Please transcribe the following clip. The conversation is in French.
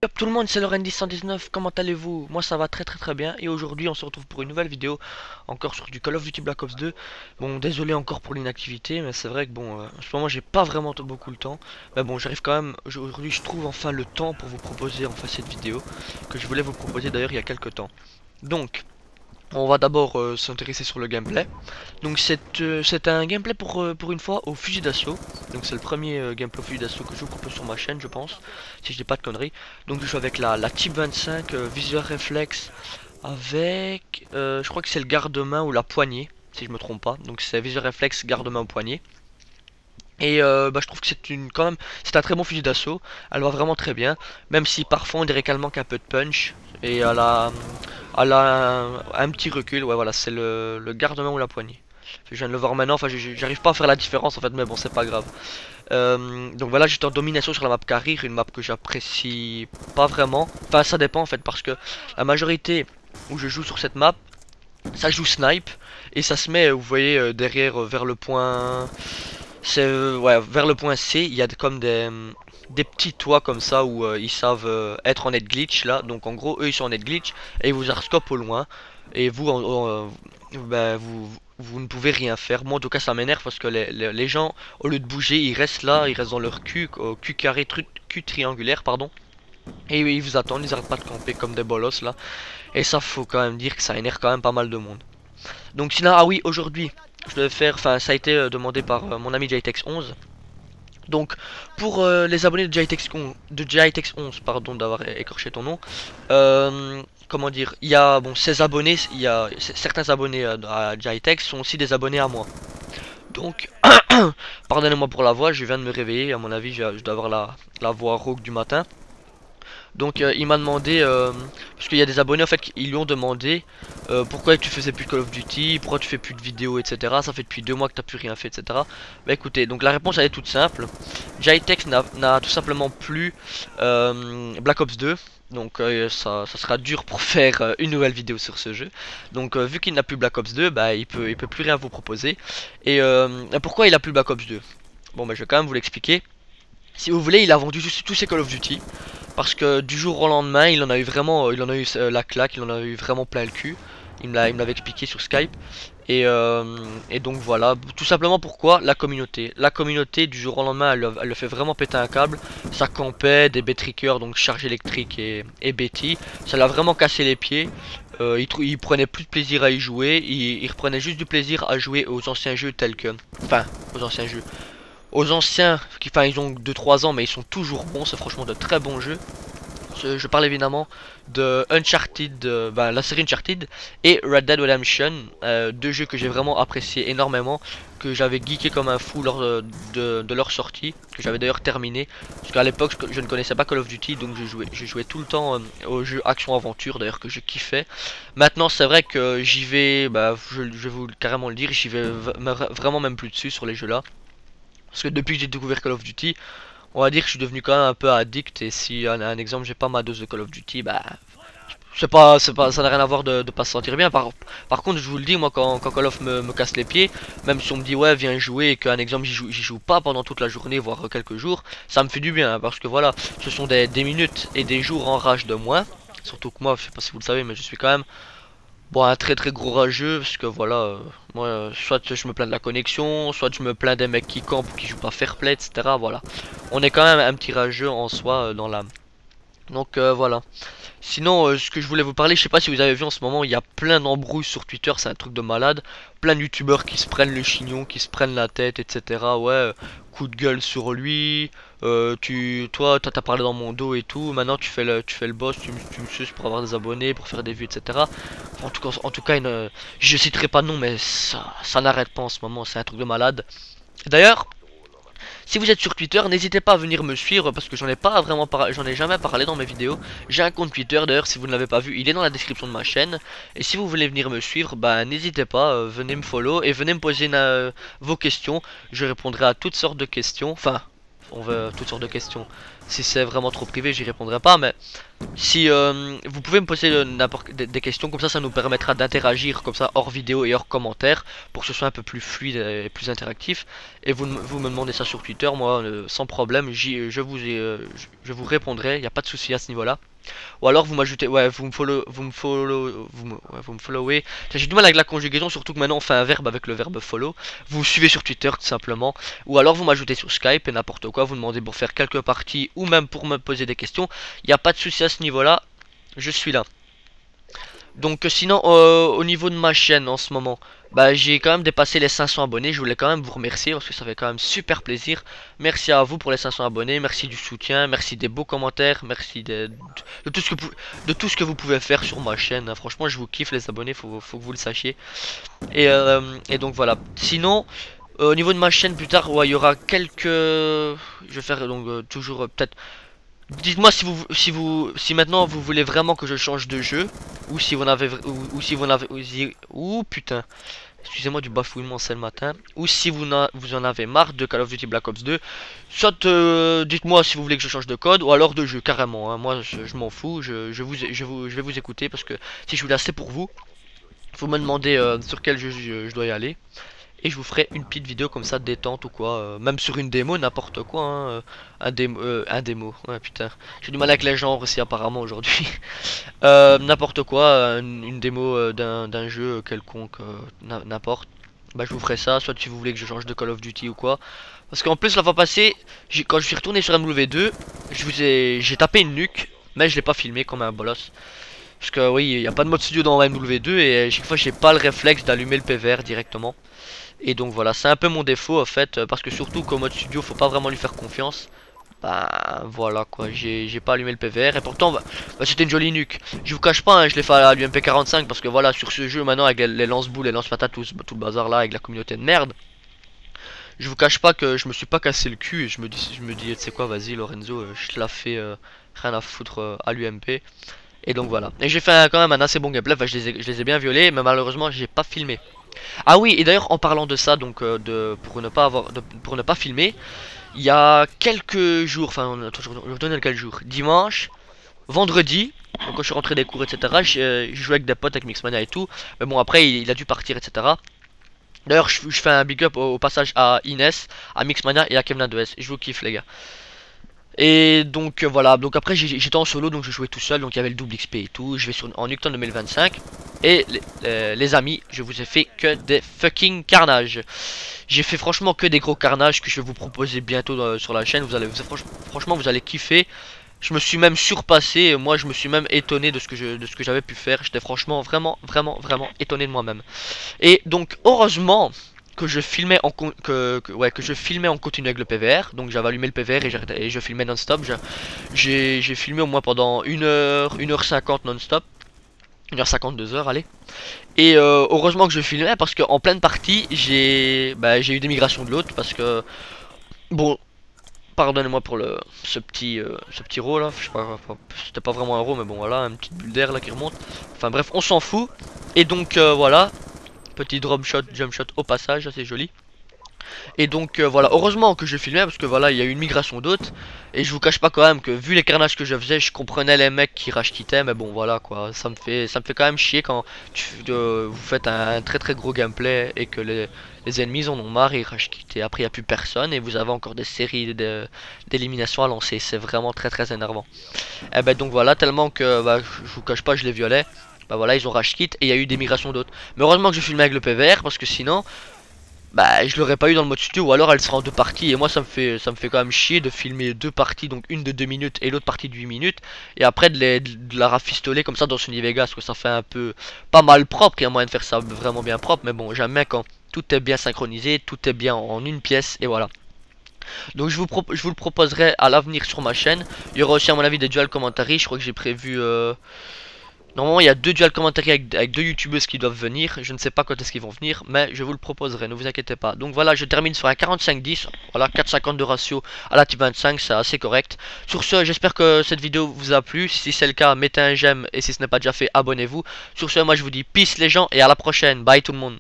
Hop tout le monde, c'est Lorendy119, comment allez-vous? Moi ça va très bien et aujourd'hui on se retrouve pour une nouvelle vidéo encore sur du Call of Duty Black Ops 2. Bon désolé encore pour l'inactivité mais c'est vrai que bon en ce moment j'ai pas vraiment beaucoup le temps. Mais bon j'arrive quand même, aujourd'hui je trouve enfin le temps pour vous proposer enfin cette vidéo que je voulais vous proposer d'ailleurs il y a quelques temps. Donc on va d'abord s'intéresser sur le gameplay. Donc c'est un gameplay pour une fois au fusil d'assaut. Donc c'est le premier gameplay au fusil d'assaut que je vous propose sur ma chaîne je pense, si je dis pas de conneries. Donc je joue avec la Type 25 visual réflexe avec je crois que c'est le garde-main ou la poignée si je me trompe pas. Donc c'est visual réflexe garde-main ou poignée. Et bah, je trouve que quand même c'est un très bon fusil d'assaut. Elle va vraiment très bien, même si parfois on dirait qu'elle manque un peu de punch et un petit recul. Ouais voilà, c'est le garde-main ou la poignée. Je viens de le voir maintenant, enfin j'arrive pas à faire la différence en fait, mais bon c'est pas grave. Donc voilà, j'étais en domination sur la map Carrier, une map que j'apprécie pas vraiment. Enfin ça dépend en fait, parce que la majorité où je joue sur cette map, ça joue snipe et ça se met, vous voyez, derrière vers le point. C'est ouais, vers le point C, il y a comme des petits toits comme ça où ils savent être en net glitch là. Donc en gros, eux ils sont en net glitch et ils vous arscopent au loin. Et vous, ben, vous ne pouvez rien faire. Moi en tout cas ça m'énerve parce que les gens, au lieu de bouger, ils restent là, ils restent dans leur cul, au cul carré, cul triangulaire, pardon. Et ils vous attendent, ils arrêtent pas de camper comme des bolosses là. Et ça, faut quand même dire que ça énerve quand même pas mal de monde. Donc sinon, ah oui, aujourd'hui, je devais faire, enfin ça a été demandé par mon ami JTEX11. Donc pour les abonnés de JTEX 11, pardon d'avoir écorché ton nom, comment dire, il y a bon ces abonnés, il y a certains abonnés à JTEX sont aussi des abonnés à moi. Donc pardonnez-moi pour la voix, je viens de me réveiller, à mon avis je dois avoir la voix rauque du matin. Donc il m'a demandé, parce qu'il y a des abonnés en fait qui lui ont demandé pourquoi tu faisais plus de Call of Duty, pourquoi tu fais plus de vidéos, etc. Ça fait depuis 2 mois que t'as plus rien fait, etc. Bah écoutez, donc la réponse elle est toute simple. Jitex n'a tout simplement plus Black Ops 2. Donc ça sera dur pour faire une nouvelle vidéo sur ce jeu. Donc vu qu'il n'a plus Black Ops 2, bah il peut plus rien vous proposer. Et pourquoi il a plus Black Ops 2? Bon bah je vais quand même vous l'expliquer. Si vous voulez, il a vendu tous ses Call of Duty. Parce que du jour au lendemain, il en a eu vraiment, il en a eu la claque, il en a eu vraiment plein le cul. Il me l'avait expliqué sur Skype. Et donc voilà, tout simplement pourquoi la communauté. La communauté du jour au lendemain, elle le fait vraiment péter un câble. Ça campait, des bétriqueurs, donc charge électrique et Betty. Ça l'a vraiment cassé les pieds. Il prenait plus de plaisir à y jouer. Il reprenait juste du plaisir à jouer aux anciens jeux tels que... Enfin, aux anciens jeux. Aux anciens, enfin ils ont 2-3 ans mais ils sont toujours bons, c'est franchement de très bons jeux. Je parle évidemment de Uncharted, la série Uncharted et Red Dead Redemption, deux jeux que j'ai vraiment apprécié énormément, que j'avais geeké comme un fou lors de leur sortie, que j'avais d'ailleurs terminé, parce qu'à l'époque je ne connaissais pas Call of Duty, donc je jouais tout le temps aux jeux action aventure d'ailleurs que je kiffais. Maintenant c'est vrai que j'y vais, je vais vous carrément le dire, j'y vais vraiment même plus dessus sur les jeux là. Parce que depuis que j'ai découvert Call of Duty, on va dire que je suis devenu quand même un peu addict. Et si un exemple, j'ai pas ma dose de Call of Duty, bah ça n'a rien à voir de pas se sentir bien. Par contre, je vous le dis, moi quand Call of me casse les pieds, même si on me dit ouais viens jouer et qu'un exemple j'y joue pas pendant toute la journée, voire quelques jours, ça me fait du bien, hein, parce que voilà, ce sont des minutes et des jours en rage de moins. Surtout que moi, je sais pas si vous le savez, mais je suis quand même bon, un très gros rageux, parce que voilà, moi, soit je me plains de la connexion, soit je me plains des mecs qui campent ou qui jouent pas fair play, etc. Voilà. On est quand même un petit rageux en soi dans l'âme. Donc voilà. Sinon, ce que je voulais vous parler, je sais pas si vous avez vu en ce moment, il y a plein d'embrouilles sur Twitter, c'est un truc de malade. Plein de youtubeurs qui se prennent le chignon, qui se prennent la tête, etc. Ouais, coup de gueule sur lui. Toi, t'as parlé dans mon dos et tout. Maintenant, tu fais le boss, tu me suces pour avoir des abonnés, pour faire des vues, etc. En tout cas, je citerai pas de nom, mais ça n'arrête pas en ce moment. C'est un truc de malade. D'ailleurs, si vous êtes sur Twitter, n'hésitez pas à venir me suivre parce que j'en ai jamais parlé dans mes vidéos. J'ai un compte Twitter d'ailleurs, si vous ne l'avez pas vu, il est dans la description de ma chaîne. Et si vous voulez venir me suivre, bah n'hésitez pas, venez me follow et venez me poser vos questions. Je répondrai à toutes sortes de questions. Enfin, on veut toutes sortes de questions. Si c'est vraiment trop privé, j'y répondrai pas, mais si vous pouvez me poser n'importe des questions, comme ça nous permettra d'interagir comme ça hors vidéo et hors commentaire pour que ce soit un peu plus fluide et plus interactif. Et vous me demandez ça sur Twitter, moi sans problème, je vous répondrai, il n'y a pas de souci à ce niveau-là. Ou alors vous m'ajoutez, ouais, vous me followez. J'ai du mal avec la conjugaison, surtout que maintenant on fait un verbe avec le verbe follow. Vous suivez sur Twitter tout simplement. Ou alors vous m'ajoutez sur Skype et n'importe quoi. Vous demandez pour faire quelques parties ou même pour me poser des questions. Il n'y a pas de souci à ce niveau-là. Je suis là. Donc sinon au niveau de ma chaîne en ce moment, bah j'ai quand même dépassé les 500 abonnés. Je voulais quand même vous remercier parce que ça fait quand même super plaisir. Merci à vous pour les 500 abonnés, merci du soutien, merci des beaux commentaires, merci de tout ce que vous pouvez faire sur ma chaîne. Franchement je vous kiffe les abonnés, faut que vous le sachiez. Et donc voilà. Sinon au niveau de ma chaîne plus tard, ouais, il y aura quelques, je vais faire donc toujours peut-être. Dites-moi si maintenant vous voulez vraiment que je change de jeu ou si vous n'avez ou si vous n'avez ou putain, excusez-moi du bafouillement c'est le matin, ou si vous en avez marre de Call of Duty Black Ops 2. Soit dites-moi si vous voulez que je change de code ou alors de jeu carrément hein. Moi je m'en fous, je vais vous écouter parce que si je suis là c'est pour vous. Vous me demandez sur quel jeu je dois y aller. Et je vous ferai une petite vidéo comme ça détente ou quoi, même sur une démo, n'importe quoi, hein, un démo, ouais putain, j'ai du mal avec les genres aussi apparemment aujourd'hui. N'importe quoi, une démo d'un jeu quelconque, n'importe. Bah je vous ferai ça, soit si vous voulez que je change de Call of Duty ou quoi. Parce qu'en plus la fois passée, quand je suis retourné sur MW2, j'ai tapé une nuque, mais je l'ai pas filmé comme un bolos. Parce que oui, il n'y a pas de mode studio dans MW2 et chaque fois j'ai pas le réflexe d'allumer le PVR directement. Et donc voilà, c'est un peu mon défaut en fait, parce que surtout qu'au mode studio, faut pas vraiment lui faire confiance. Bah voilà quoi, j'ai pas allumé le PVR et pourtant c'était une jolie nuque. Je vous cache pas, hein, je l'ai fait à l'UMP45 parce que voilà, sur ce jeu maintenant avec les lance-boules, les lance-patates, tout le bazar là avec la communauté de merde. Je vous cache pas que je me suis pas cassé le cul et je me dis, tu sais quoi, vas-y Lorenzo, je te la fais rien à foutre à l'UMP. Et donc voilà. Et j'ai fait quand même un assez bon gameplay, enfin, je les ai bien violés, mais malheureusement j'ai pas filmé. Ah oui, et d'ailleurs en parlant de ça, donc pour ne pas filmer, il y a quelques jours, enfin attends, je redonne quel jour, dimanche, vendredi, donc quand je suis rentré des cours, etc. J'ai joué avec des potes, avec Mixmania et tout, mais bon après il a dû partir, etc. D'ailleurs je fais un big up au passage à Inès, à Mixmania et à Kevin2S, je vous kiffe les gars. Et donc voilà, donc après j'étais en solo, donc je jouais tout seul, donc il y avait le double XP et tout. Je vais en Nuketown 2025. Et les amis, je vous ai fait que des fucking carnages. J'ai fait franchement que des gros carnages que je vais vous proposer bientôt sur la chaîne. Franchement vous allez kiffer. Je me suis même surpassé, moi je me suis même étonné de ce que j'avais pu faire. J'étais franchement vraiment étonné de moi-même. Et donc heureusement que je filmais que je filmais en continu avec le PVR, donc j'avais allumé le PVR et je filmais non-stop. J'ai filmé au moins pendant 1h50 non-stop, 1h50, 2h, allez. Et heureusement que je filmais parce qu'en pleine partie j'ai eu des migrations de l'autre parce que bon, pardonnez-moi pour ce petit row là, je sais pas, c'était pas vraiment un row mais bon voilà, une petite bulle d'air là qui remonte. Enfin bref, on s'en fout. Et donc voilà. Petit drop shot, jump shot au passage, assez joli. Et donc voilà, heureusement que je filmais parce que voilà, il y a eu une migration d'autres. Et je vous cache pas quand même que vu les carnages que je faisais, je comprenais les mecs qui rage quittaient. Mais bon voilà quoi, ça me fait quand même chier quand vous faites un très gros gameplay et que les ennemis en ont marre et ils rage quittent. Après il n'y a plus personne et vous avez encore des séries d'éliminations à lancer. C'est vraiment très énervant. Et ben donc voilà, tellement que je vous cache pas, je les violais. Bah voilà, ils ont rage quit et il y a eu des migrations d'autres. Mais heureusement que je filmais avec le PVR parce que sinon, bah je l'aurais pas eu dans le mode studio ou alors elle sera en deux parties. Et moi ça me fait quand même chier de filmer deux parties, donc une de 2 minutes et l'autre partie de 8 minutes. Et après de la rafistoler comme ça dans Sony Vegas, que ça fait un peu pas mal propre. Il y a moyen de faire ça vraiment bien propre, mais bon, jamais quand tout est bien synchronisé, tout est bien en une pièce et voilà. Donc je vous le proposerai à l'avenir sur ma chaîne. Il y aura aussi à mon avis des dual commentaries. Je crois que j'ai prévu normalement il y a deux dual commentaires avec deux youtubeuses qui doivent venir. Je ne sais pas quand est-ce qu'ils vont venir, mais je vous le proposerai, ne vous inquiétez pas. Donc voilà, je termine sur un 45-10. Voilà, 4,50 de ratio à la type 25, c'est assez correct. Sur ce, j'espère que cette vidéo vous a plu. Si c'est le cas, mettez un j'aime et si ce n'est pas déjà fait, abonnez-vous. Sur ce, moi je vous dis peace les gens et à la prochaine. Bye tout le monde.